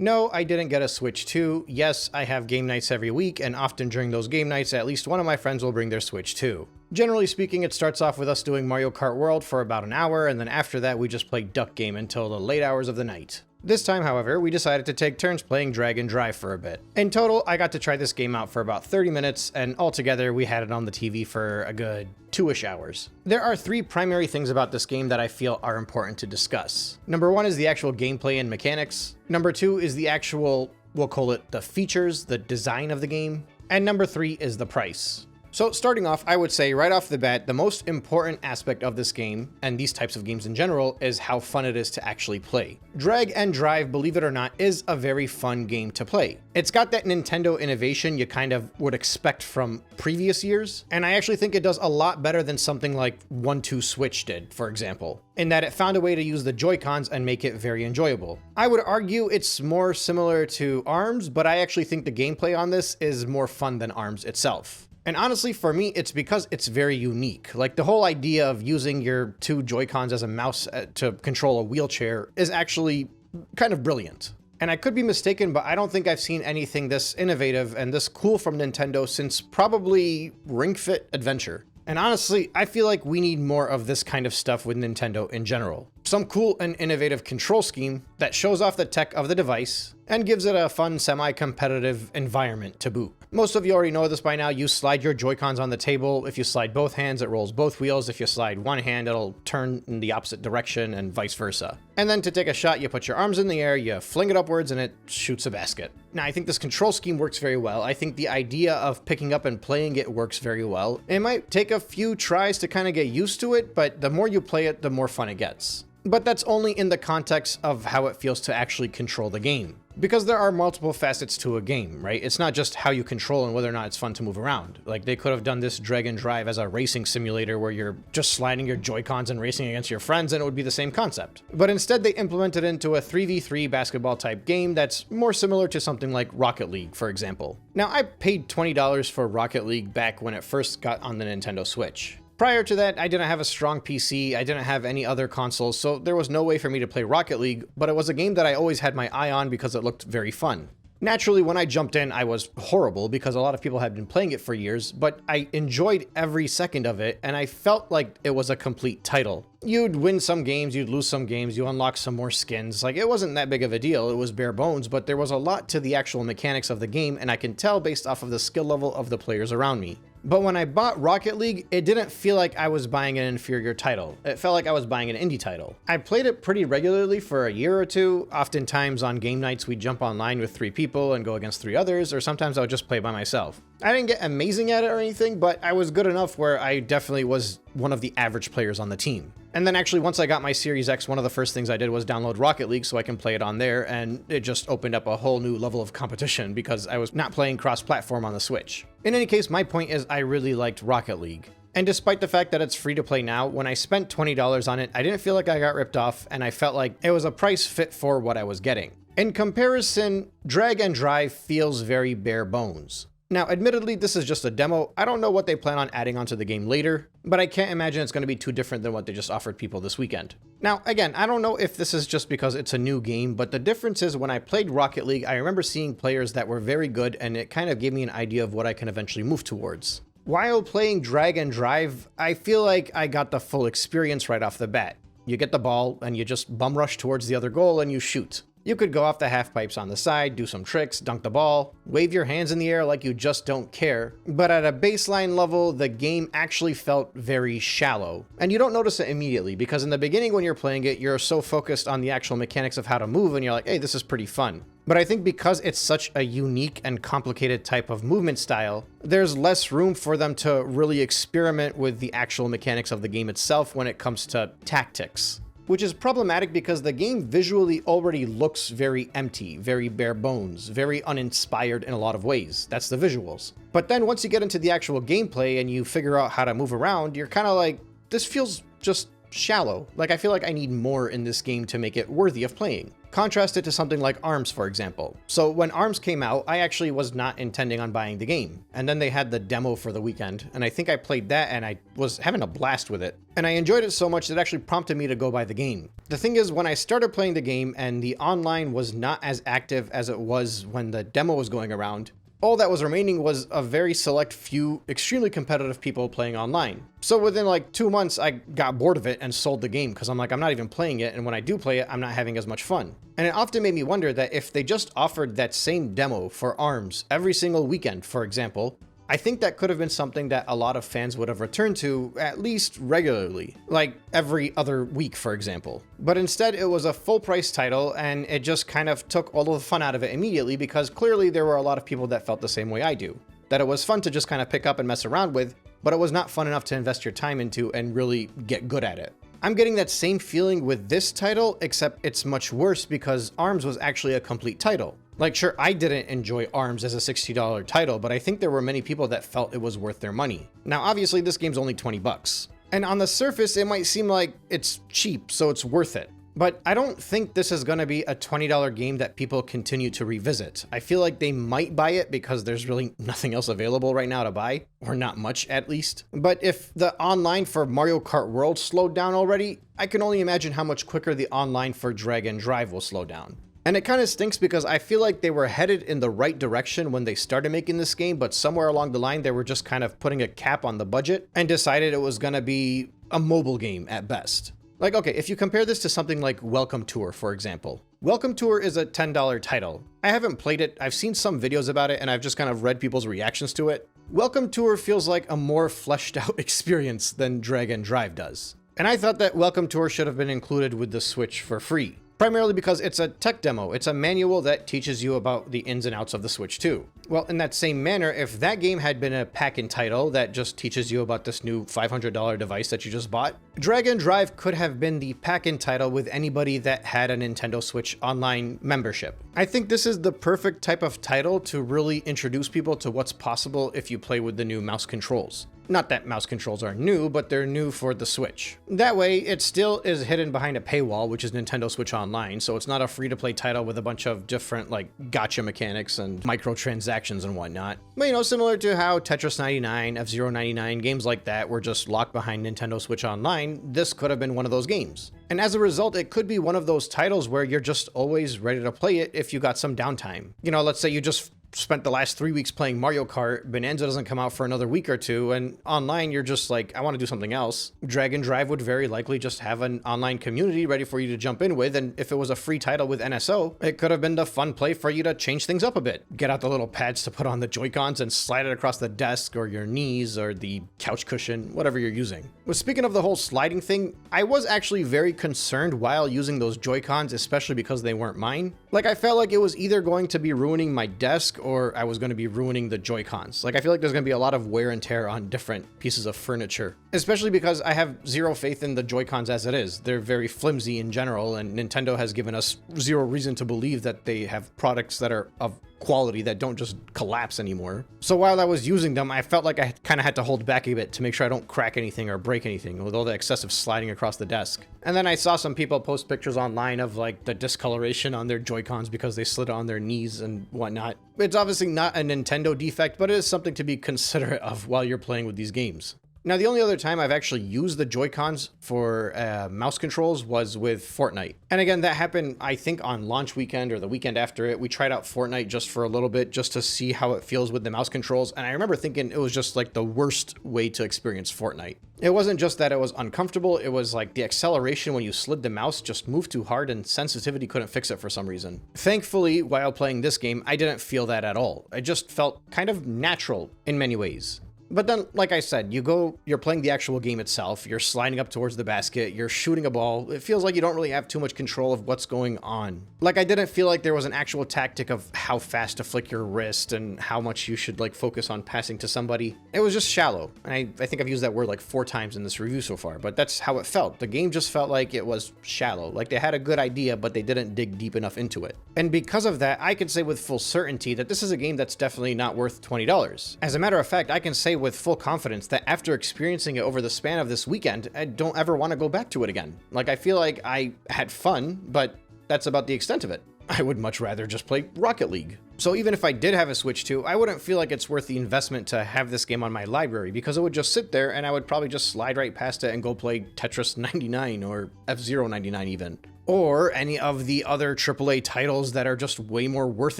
No, I didn't get a Switch 2. Yes, I have game nights every week, and often during those game nights, at least one of my friends will bring their Switch 2. Generally speaking, it starts off with us doing Mario Kart World for about an hour, and then after that we just play Duck Game until the late hours of the night. This time, however, we decided to take turns playing Drag and Drive for a bit. In total, I got to try this game out for about 30 minutes, and altogether we had it on the TV for a good 2-ish hours. There are 3 primary things about this game that I feel are important to discuss. Number 1 is the actual gameplay and mechanics. Number 2 is the actual, we'll call it the features, the design of the game. And number 3 is the price. So starting off, I would say right off the bat, the most important aspect of this game, and these types of games in general, is how fun it is to actually play. Drag and Drive, believe it or not, is a very fun game to play. It's got that Nintendo innovation you kind of would expect from previous years, and I actually think it does a lot better than something like 1-2 Switch did, for example, in that it found a way to use the Joy-Cons and make it very enjoyable. I would argue it's more similar to ARMS, but I actually think the gameplay on this is more fun than ARMS itself. And honestly, for me, it's because it's very unique. Like, the whole idea of using your 2 Joy-Cons as a mouse to control a wheelchair is actually kind of brilliant. And I could be mistaken, but I don't think I've seen anything this innovative and this cool from Nintendo since probably Ring Fit Adventure. And honestly, I feel like we need more of this kind of stuff with Nintendo in general. Some cool and innovative control scheme that shows off the tech of the device and gives it a fun semi-competitive environment to boot. Most of you already know this by now. You slide your Joy-Cons on the table. If you slide both hands, it rolls both wheels. If you slide one hand, it'll turn in the opposite direction and vice versa. And then to take a shot, you put your arms in the air, you fling it upwards, and it shoots a basket. Now, I think this control scheme works very well. I think the idea of picking up and playing it works very well. It might take a few tries to kind of get used to it, but the more you play it, the more fun it gets. But that's only in the context of how it feels to actually control the game. Because there are multiple facets to a game, right? It's not just how you control and whether or not it's fun to move around. Like, they could have done this Drag and Drive as a racing simulator where you're just sliding your Joy-Cons and racing against your friends, and it would be the same concept. But instead, they implemented it into a 3v3 basketball type game that's more similar to something like Rocket League, for example. Now, I paid $20 for Rocket League back when it first got on the Nintendo Switch. Prior to that, I didn't have a strong PC, I didn't have any other consoles, so there was no way for me to play Rocket League, but it was a game that I always had my eye on because it looked very fun. Naturally, when I jumped in, I was horrible because a lot of people had been playing it for years, but I enjoyed every second of it, and I felt like it was a complete title. You'd win some games, you'd lose some games, you unlock some more skins. Like, it wasn't that big of a deal, it was bare bones, but there was a lot to the actual mechanics of the game, and I can tell based off of the skill level of the players around me. But when I bought Rocket League, it didn't feel like I was buying an inferior title. It felt like I was buying an indie title. I played it pretty regularly for a year or two. Oftentimes on game nights, we'd jump online with 3 people and go against 3 others, or sometimes I would just play by myself. I didn't get amazing at it or anything, but I was good enough where I definitely was one of the average players on the team. And then actually, once I got my Series X, one of the first things I did was download Rocket League so I can play it on there, and it just opened up a whole new level of competition because I was not playing cross-platform on the Switch. In any case, my point is I really liked Rocket League. And despite the fact that it's free to play now, when I spent $20 on it, I didn't feel like I got ripped off, and I felt like it was a price fit for what I was getting. In comparison, Drag and Drive feels very bare bones. Now, admittedly, this is just a demo. I don't know what they plan on adding onto the game later, but I can't imagine it's going to be too different than what they just offered people this weekend. Now, again, I don't know if this is just because it's a new game, but the difference is when I played Rocket League, I remember seeing players that were very good, and it kind of gave me an idea of what I can eventually move towards. While playing Drag and Drive, I feel like I got the full experience right off the bat. You get the ball, and you just bum rush towards the other goal, and you shoot. You could go off the half pipes on the side, do some tricks, dunk the ball, wave your hands in the air like you just don't care. But at a baseline level, the game actually felt very shallow. And you don't notice it immediately because in the beginning when you're playing it, you're so focused on the actual mechanics of how to move and you're like, hey, this is pretty fun. But I think because it's such a unique and complicated type of movement style, there's less room for them to really experiment with the actual mechanics of the game itself when it comes to tactics. Which is problematic because the game visually already looks very empty, very bare bones, very uninspired in a lot of ways. That's the visuals. But then once you get into the actual gameplay and you figure out how to move around, you're kind of like, this feels just shallow. Like, I feel like I need more in this game to make it worthy of playing. Contrast it to something like ARMS, for example. So when ARMS came out, I actually was not intending on buying the game. And then they had the demo for the weekend, and I think I played that and I was having a blast with it. And I enjoyed it so much that it actually prompted me to go buy the game. The thing is, when I started playing the game and the online was not as active as it was when the demo was going around, all that was remaining was a very select few extremely competitive people playing online. So within like 2 months, I got bored of it and sold the game because I'm like, I'm not even playing it, and when I do play it, I'm not having as much fun. And it often made me wonder that if they just offered that same demo for ARMS every single weekend, for example, I think that could have been something that a lot of fans would have returned to at least regularly, like every other week, for example. But instead, it was a full price title, and it just kind of took all of the fun out of it immediately because clearly there were a lot of people that felt the same way I do. That it was fun to just kind of pick up and mess around with, but it was not fun enough to invest your time into and really get good at it. I'm getting that same feeling with this title, except it's much worse because ARMS was actually a complete title. Like, sure, I didn't enjoy ARMS as a $60 title, but I think there were many people that felt it was worth their money. Now, obviously, this game's only 20 bucks. And on the surface, it might seem like it's cheap, so it's worth it. But I don't think this is going to be a $20 game that people continue to revisit. I feel like they might buy it because there's really nothing else available right now to buy, or not much at least. But if the online for Mario Kart World slowed down already, I can only imagine how much quicker the online for Drag and Drive will slow down. And it kind of stinks because I feel like they were headed in the right direction when they started making this game, but somewhere along the line, they were just kind of putting a cap on the budget and decided it was going to be a mobile game at best. Like, okay, if you compare this to something like Welcome Tour, for example. Welcome Tour is a $10 title. I haven't played it, I've seen some videos about it, and I've just kind of read people's reactions to it. Welcome Tour feels like a more fleshed out experience than Drag and Drive does. And I thought that Welcome Tour should have been included with the Switch for free. Primarily because it's a tech demo. It's a manual that teaches you about the ins and outs of the Switch 2. Well, in that same manner, if that game had been a pack-in title that just teaches you about this new $500 device that you just bought, Drag and Drive could have been the pack-in title with anybody that had a Nintendo Switch Online membership. I think this is the perfect type of title to really introduce people to what's possible if you play with the new mouse controls. Not that mouse controls are new, but they're new for the Switch. That way, it still is hidden behind a paywall, which is Nintendo Switch Online, so it's not a free-to-play title with a bunch of different, like, gotcha mechanics and microtransactions and whatnot. But, you know, similar to how Tetris 99, F-Zero 99, games like that were just locked behind Nintendo Switch Online, this could have been one of those games. And as a result, it could be one of those titles where you're just always ready to play it if you got some downtime. You know, let's say you just spent the last 3 weeks playing Mario Kart, Bonanza doesn't come out for another week or two, and online you're just like, I want to do something else. Drag and Drive would very likely just have an online community ready for you to jump in with, and if it was a free title with NSO, it could have been the fun play for you to change things up a bit. Get out the little pads to put on the Joy-Cons and slide it across the desk or your knees or the couch cushion, whatever you're using. But speaking of the whole sliding thing, I was actually very concerned while using those Joy-Cons, especially because they weren't mine. Like, I felt like it was either going to be ruining my desk or I was going to be ruining the Joy-Cons. Like, I feel like there's going to be a lot of wear and tear on different pieces of furniture, especially because I have zero faith in the Joy-Cons as it is. They're very flimsy in general, and Nintendo has given us zero reason to believe that they have products that are of quality that don't just collapse anymore. So while I was using them, I felt like I kind of had to hold back a bit to make sure I don't crack anything or break anything with all the excessive sliding across the desk. And then I saw some people post pictures online of like the discoloration on their Joy-Cons because they slid on their knees and whatnot. It's obviously not a Nintendo defect, but it is something to be considerate of while you're playing with these games. Now, the only other time I've actually used the Joy-Cons for mouse controls was with Fortnite. And again, that happened, I think, on launch weekend or the weekend after it. We tried out Fortnite just for a little bit, just to see how it feels with the mouse controls. And I remember thinking it was just like the worst way to experience Fortnite. It wasn't just that it was uncomfortable, it was like the acceleration when you slid the mouse just moved too hard and sensitivity couldn't fix it for some reason. Thankfully, while playing this game, I didn't feel that at all. It just felt kind of natural in many ways. But then, like I said, you're playing the actual game itself, you're sliding up towards the basket, you're shooting a ball. It feels like you don't really have too much control of what's going on. Like, I didn't feel like there was an actual tactic of how fast to flick your wrist and how much you should like focus on passing to somebody. It was just shallow. And I think I've used that word like 4 times in this review so far, but that's how it felt. The game just felt like it was shallow. Like they had a good idea, but they didn't dig deep enough into it. And because of that, I can say with full certainty that this is a game that's definitely not worth $20. As a matter of fact, I can say with full confidence that after experiencing it over the span of this weekend, I don't ever want to go back to it again. Like, I feel like I had fun, but that's about the extent of it. I would much rather just play Rocket League. So even if I did have a Switch 2, I wouldn't feel like it's worth the investment to have this game on my library, because it would just sit there and I would probably just slide right past it and go play Tetris 99 or F-Zero 99 even. Or any of the other AAA titles that are just way more worth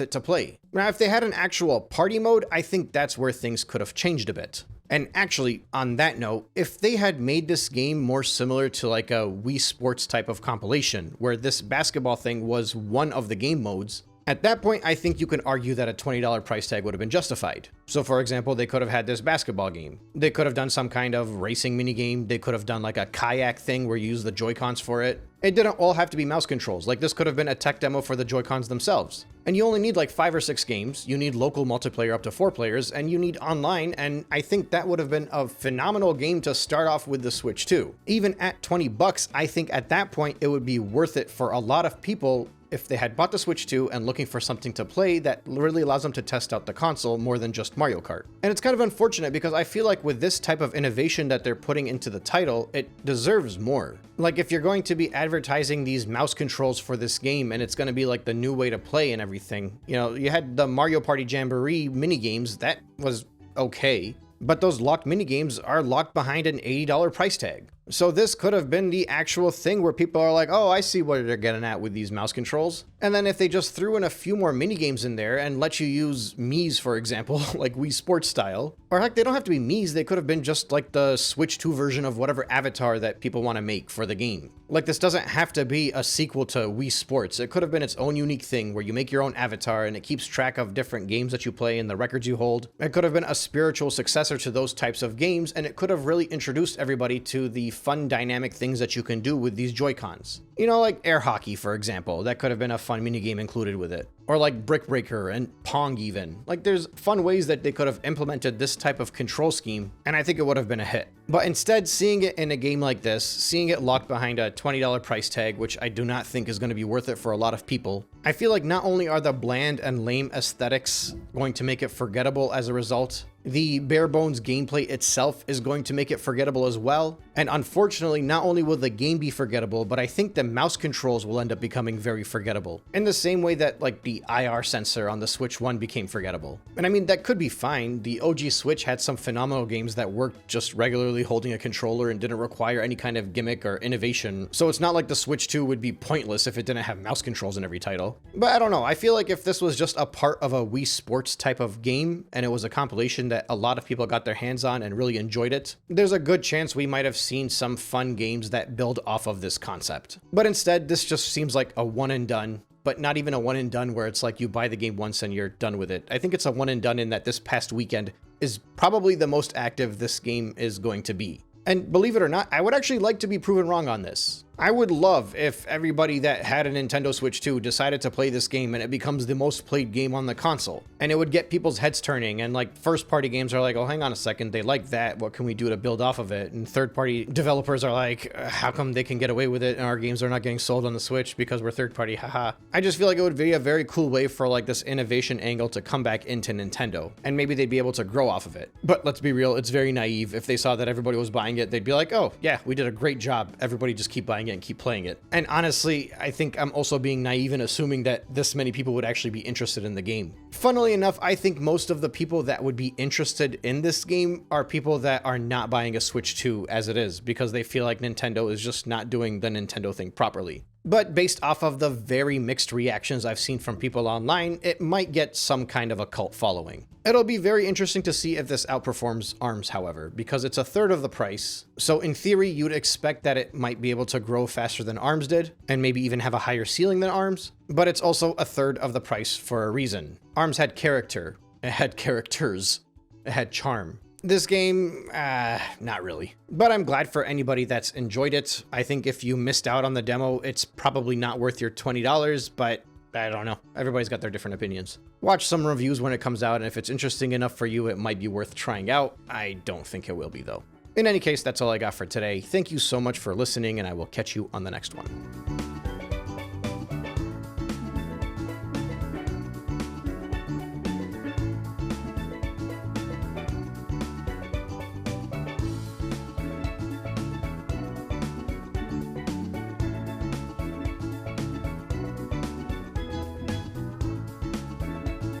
it to play. Now, if they had an actual party mode, I think that's where things could have changed a bit. And actually, on that note, if they had made this game more similar to like a Wii Sports type of compilation, where this basketball thing was one of the game modes, at that point, I think you can argue that a $20 price tag would have been justified. So for example, they could have had this basketball game. They could have done some kind of racing minigame. They could have done like a kayak thing where you use the Joy-Cons for it. It didn't all have to be mouse controls. Like, this could have been a tech demo for the Joy-Cons themselves. And you only need like 5 or 6 games. You need local multiplayer up to 4 players, and you need online, and I think that would have been a phenomenal game to start off with the Switch 2. Even at $20, I think at that point it would be worth it for a lot of people if they had bought the Switch 2 and looking for something to play that really allows them to test out the console more than just Mario Kart. And it's kind of unfortunate because I feel like with this type of innovation that they're putting into the title, it deserves more. Like, if you're going to be advertising these mouse controls for this game and it's going to be like the new way to play and everything, you know, you had the Mario Party Jamboree minigames, that was okay. But those locked minigames are locked behind an $80 price tag. So this could have been the actual thing where people are like, oh, I see what they're getting at with these mouse controls. And then if they just threw in a few more minigames in there and let you use Mii's, for example, like Wii Sports style, or heck, they don't have to be Mii's, they could have been just like the Switch 2 version of whatever avatar that people want to make for the game. Like, this doesn't have to be a sequel to Wii Sports. It could have been its own unique thing where you make your own avatar and it keeps track of different games that you play and the records you hold. It could have been a spiritual successor to those types of games, and it could have really introduced everybody to the fun dynamic things that you can do with these Joy-Cons. You know, like air hockey, for example. That could have been a fun minigame included with it. Or like Brick Breaker and Pong even. Like, there's fun ways that they could have implemented this type of control scheme, and I think it would have been a hit. But instead, seeing it in a game like this, seeing it locked behind a $20 price tag, which I do not think is going to be worth it for a lot of people, I feel like not only are the bland and lame aesthetics going to make it forgettable as a result, the bare bones gameplay itself is going to make it forgettable as well. And unfortunately, not only will the game be forgettable, but I think the mouse controls will end up becoming very forgettable. In the same way that like the IR sensor on the Switch 1 became forgettable. And I mean, that could be fine. The OG Switch had some phenomenal games that worked just regularly holding a controller and didn't require any kind of gimmick or innovation. So it's not like the Switch 2 would be pointless if it didn't have mouse controls in every title. But I don't know, I feel like if this was just a part of a Wii Sports type of game and it was a compilation that a lot of people got their hands on and really enjoyed it, there's a good chance we might have seen some fun games that build off of this concept. But instead, this just seems like a one and done, but not even a one and done where it's like you buy the game once and you're done with it. I think it's a one and done in that this past weekend is probably the most active this game is going to be. And believe it or not, I would actually like to be proven wrong on this. I would love if everybody that had a Nintendo Switch 2 decided to play this game and it becomes the most played game on the console. And it would get people's heads turning, and like first party games are like, oh, hang on a second, they like that, what can we do to build off of it? And third party developers are like, how come they can get away with it and our games are not getting sold on the Switch because we're third party, haha. I just feel like it would be a very cool way for like this innovation angle to come back into Nintendo, and maybe they'd be able to grow off of it. But let's be real, it's very naive. If they saw that everybody was buying it, they'd be like, oh yeah, we did a great job, everybody just keep buying it and keep playing it. And honestly, I think I'm also being naive in assuming that this many people would actually be interested in the game. Funnily enough, I think most of the people that would be interested in this game are people that are not buying a Switch 2 as it is, because they feel like Nintendo is just not doing the Nintendo thing properly. But based off of the very mixed reactions I've seen from people online, it might get some kind of a cult following. It'll be very interesting to see if this outperforms ARMS, however, because it's a third of the price. So in theory, you'd expect that it might be able to grow faster than ARMS did, and maybe even have a higher ceiling than ARMS, but it's also a third of the price for a reason. ARMS had character, it had characters, it had charm. This game, not really. But I'm glad for anybody that's enjoyed it. I think if you missed out on the demo, it's probably not worth your $20, but I don't know. Everybody's got their different opinions. Watch some reviews when it comes out, and if it's interesting enough for you, it might be worth trying out. I don't think it will be, though. In any case, that's all I got for today. Thank you so much for listening, and I will catch you on the next one.